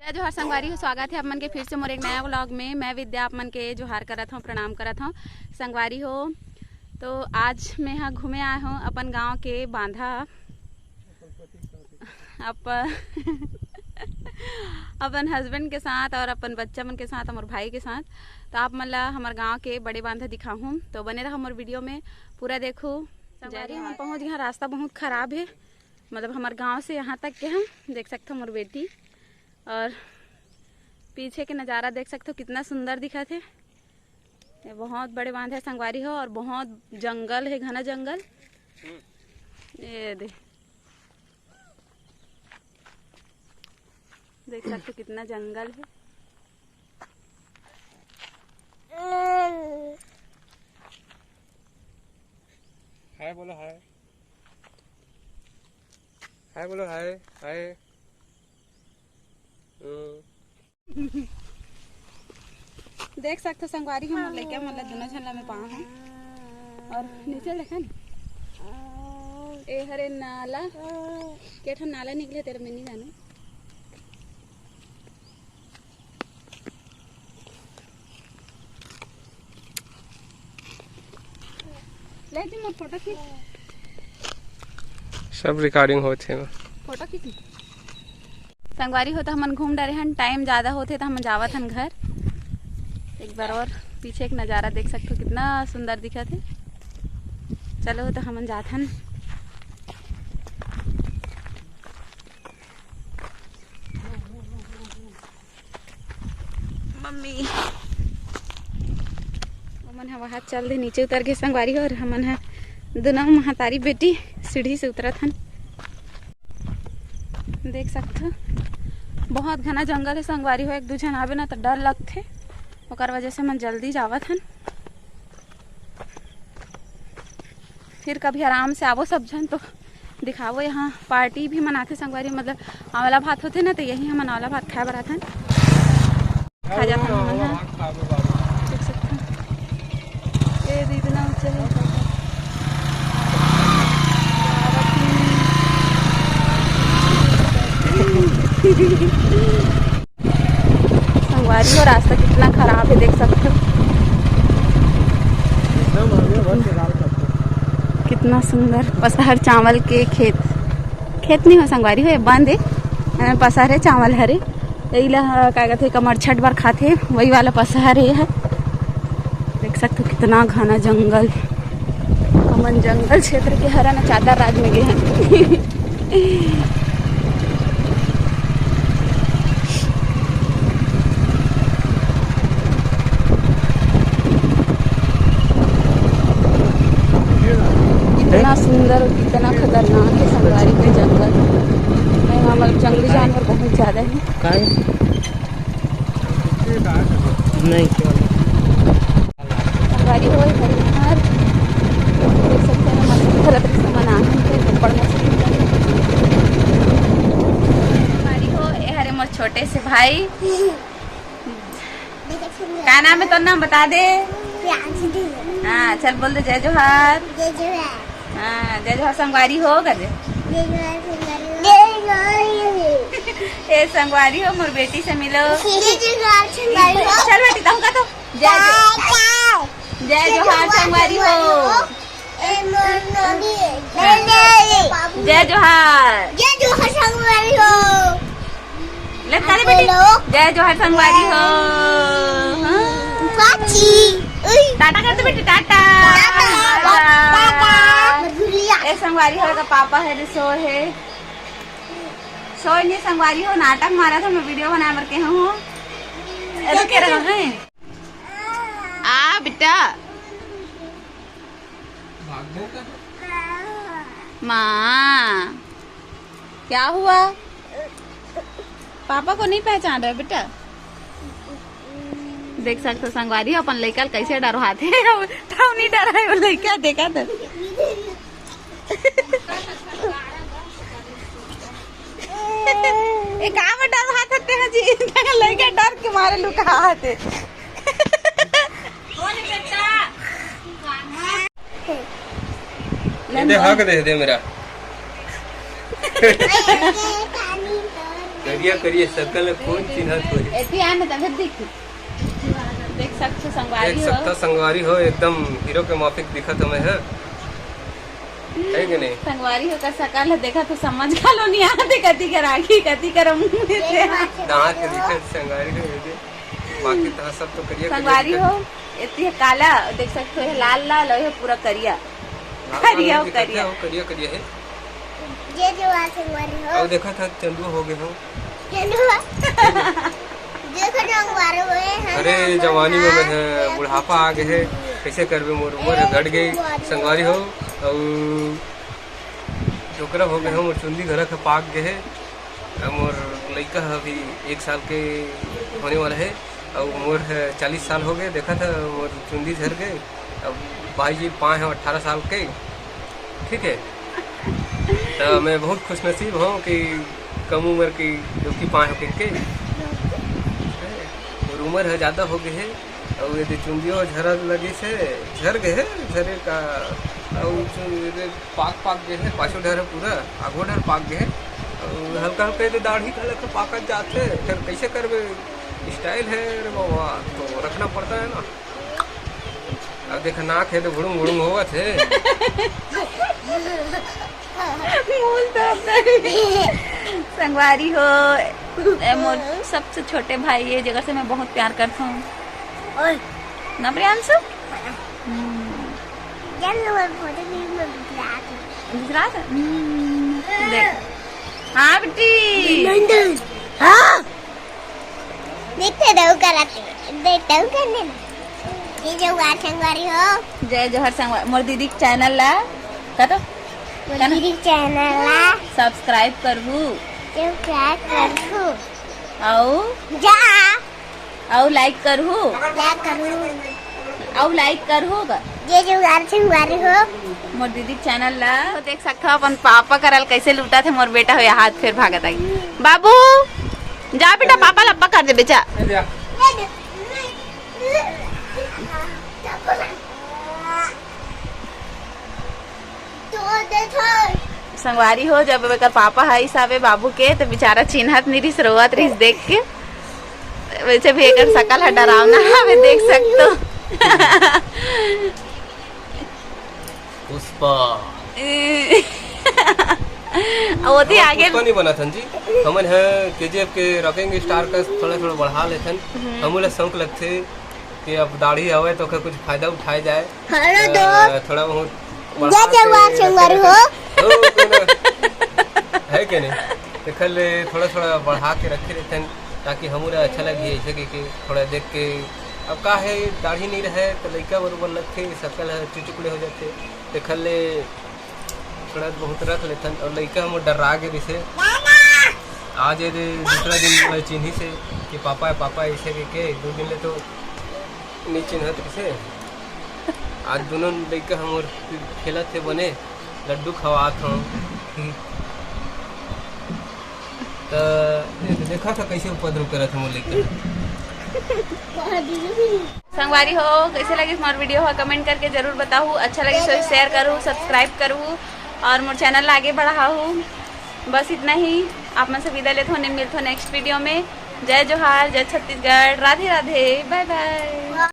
जय जोहार संगवारी हो, स्वागत है आप मन के फिर से मोर एक नया व्लॉग में। मैं विद्या आप मन के जोहार करत हूँ, प्रणाम करत हूँ संगवारी हो। तो आज मैं यहाँ घूमे आया हूँ अपन गांव के बांधा अपन हस्बैंड के साथ और अपन बच्चा मन के साथ, हमारे भाई के साथ। तो आप मन ला हमारे गाँव के बड़े बांधा दिखाऊँ, तो बने रहो हमारे वीडियो में, पूरा देखो। संगवारी हम पहुँच गए, रास्ता बहुत ख़राब है, मतलब हमारे गाँव से यहाँ तक के हम देख सकते हो। हमारी बेटी और पीछे के नज़ारा देख सकते हो, कितना सुंदर दिखा थे। ये बहुत बड़े बांध है संगवारी हो, और बहुत जंगल है, घना जंगल। ये देख सकते हो कितना जंगल है। हाय बोलो, हाय हाय बोलो, हाय हाय। देख सकते संगवारी हम लेके मतलब दोनों झंडा में पाँव हैं। और नीचे देखा ना, ए हरे नाला के ठन नाला निकले तेरे में नहीं जाने। ले दी मोर फोटो खींच, सब रिकॉर्डिंग होते हैं। फोटो खींच संगवारी हो। तो हमन घूम डरे हन, टाइम ज़्यादा होते तो हम जावत हन घर। एक बार और पीछे एक नज़ारा देख सकते हो, कितना सुंदर दिखा थे। चलो तो हमन जात हन। मम्मी हमन है वहाँ चल दे, नीचे उतर गए संगवारी हो। और हमन है दोनों महातारी बेटी सीढ़ी से उतरत हन, देख सकते हो। बहुत घना जंगल है संगवारी हो, एक दो जन आवे ना तो डर लगते, ओकर वजह से मन जल्दी जावत हन। फिर कभी आराम से आवो सब जन तो दिखावो। यहाँ पार्टी भी मनाते संगवारी, मतलब आंवला भात होते ना, तो यही हम आंवला भात खाए बर आथन, खा जाथन हमन। देख सकते हो ये इतना ऊंचा है। संगवारी हो रास्ता कितना खराब है, देख सकते हो कितना सुंदर। पसहर चावल के खेत, खेत नहीं हो संगवारी हो, ये बंद है। पसहर है चावल हरे, यही ला क्या कहते कमर छठ बार खाते, वही वाला पसहर ये है। देख सकते हो कितना घना जंगल। हमन जंगल क्षेत्र के हरा न चादर राज में गए हैं। कितना सुंदर और कितना खतरनाक है संगवारी के जंगल। हमारे जंगली जानवर बहुत ज़्यादा है। नहीं संगवारी हो हरिहर देख सकते हैं, मस्त दृश्य बना है। संगवारी हो ये हरे मोर छोटे से भाई, क्या नाम है तो नाम बता दे। हाँ चल बोल दे, जय जोहार। हाँ जय जोहार संगवारी हो कर दे। ए संगवारी हो मोर बेटी से मिलो। चल बेटी कहूँ का तो जय जोहार संगवारी हो। जय जोहार, जय जोहार संगवारी हो। लगता है बेटी, जय जोहार संगवारी हो। टाटा कर दे बेटी, टाटा। ए संगवारी हो का पापा है, सो है, सो नहीं संगवारी हो। नाटक मारा था, मैं वीडियो बना कर के हूँ। रुके रहो हैं आ बेटा। माँ क्या हुआ, पापा को नहीं पहचान रहे बेटा। देख सकते हो संगवारी अपन लड़का कैसे डरवाते तो नहीं डरा है वो लड़का, देखा तो। एक काम डरवाते हैं जी, लड़का डर के मारे लुकाते। दे मेरा करिया करिए सकल कौन चिन्हत होई। एती आने तब देख सकते देख संगवारी सकता हो। संगवारी हो एकदम हीरो के माफिक दिखत हमें है कि नहीं। संगवारी हो का सकल देखा तो समझ गालो नहीं आते कति कर राखी कति कर मुंह से दांत के दिखत संगवारी हो ये बाकी तो सब तो करिया संगवारी हो। एती है काला देख सकते हो, लाल लाल और पूरा करिया करिया हो करिया करिया करिया है। ये जो संगवारी हो और देखा था चंदू हो गए हो। देखो संगवारी हुए हैं। अरे जवानी में मैं बुढ़ापा आ गए है कैसे करबे मोर उम्र घट गई संगवारी हो। और छोकरा हो गए हो मोर चुंदी घर के पाक गए है। मोर लड़का अभी 1 साल के होने वाला है और मोर 40 साल हो गए। देखा था मोर चुंदी झर गए। अब भाई जी 5 है 18 साल के। ठीक है तो मैं बहुत खुशनसीब हूँ कि कम उम्र की जो कि 5 के और उम्र है ज़्यादा हो गई है। और यदि चुंदियों झर लगी से झर गए है झरे का और पाक गए है पाछो डर पूरा आगो डर पाक गए है और हल्का हल्का यदि दाढ़ी का पाकत जाते फिर कैसे करबे स्टाइल है अरे बाबा तो रखना पड़ता है ना। अब देखा नाक है तो घुड़ुम घुड़ुम होगा थे। संगवारी हो मोर सबसे छोटे भाई ये जगह से मैं बहुत प्यार करता हूँ ना प्रियांशु। गुजरात देख हाँ बेटी देखते दो कराते देखते हो करने ये जो संगवारी हो। जय जोहर संगवारी मोर दीदी के चैनल ला का तो मेरी चैनल ला सब्सक्राइब करहु सब्सक्राइब करहु औ लाइक करहु क्या करूं औ लाइक करहु का ये जो संगवारी हो। मोर दीदी के चैनल ला तो देख सकते हो अपन पापा करल कैसे लूटा थे मोर बेटा हो हाथ फिर भागत आई। बाबू जा बेटा पापा लप्पा कर दे बेचा। संगवारी हो जब एकर पापा है सावे बाबू के तो बेचारा चिन्हत नहीं रही रोवत रही देख के। वैसे भी एकर शकल है डरावना हमें देख सकते हो। पुष्पा वो आगे नहीं बना था जी हमन है केजीएफ के रॉकिंग स्टार का थोड़ा थोड़ा बढ़ा लेथन। हमला शौक लगते कि अब दाढ़ी आवे तो कुछ फायदा उठाया जाए थोड़ा बहुत संगवारी हो है कि नहीं। देखल थोड़ा थोड़ा बढ़ा के रखे रहते ताकि हमारा अच्छा लगे ऐसे कि थोड़ा देख के। अब का है दाढ़ी नहीं रहे तो लड़का बरबर लगते शकल है टुकड़े हो जाते। देखल थोड़ा बहुत रख लेते और लड़का हम डरा गए जैसे आज दूसरा दिन चिन्ही से कि पापा ऐसे के 2 दिन ले तो नहीं चिन्हत कैसे। आज दोनों लड़का हम खेलत थे बने लड्डू खवात हूँ तो देखा था कैसे उपद्रव करत हम लड़का। संगवारी हो कैसे लगी हमारी वीडियो हो कमेंट करके जरूर बताओ। अच्छा लगे तो शेयर करूँ सब्सक्राइब करूँ और मोर चैनल आगे बढ़ाऊँ। बस इतना ही आप में से विदा लेते होने मिलते हो नेक्स्ट वीडियो में। जय जोहार जय छत्तीसगढ़ राधे राधे बाय बाय।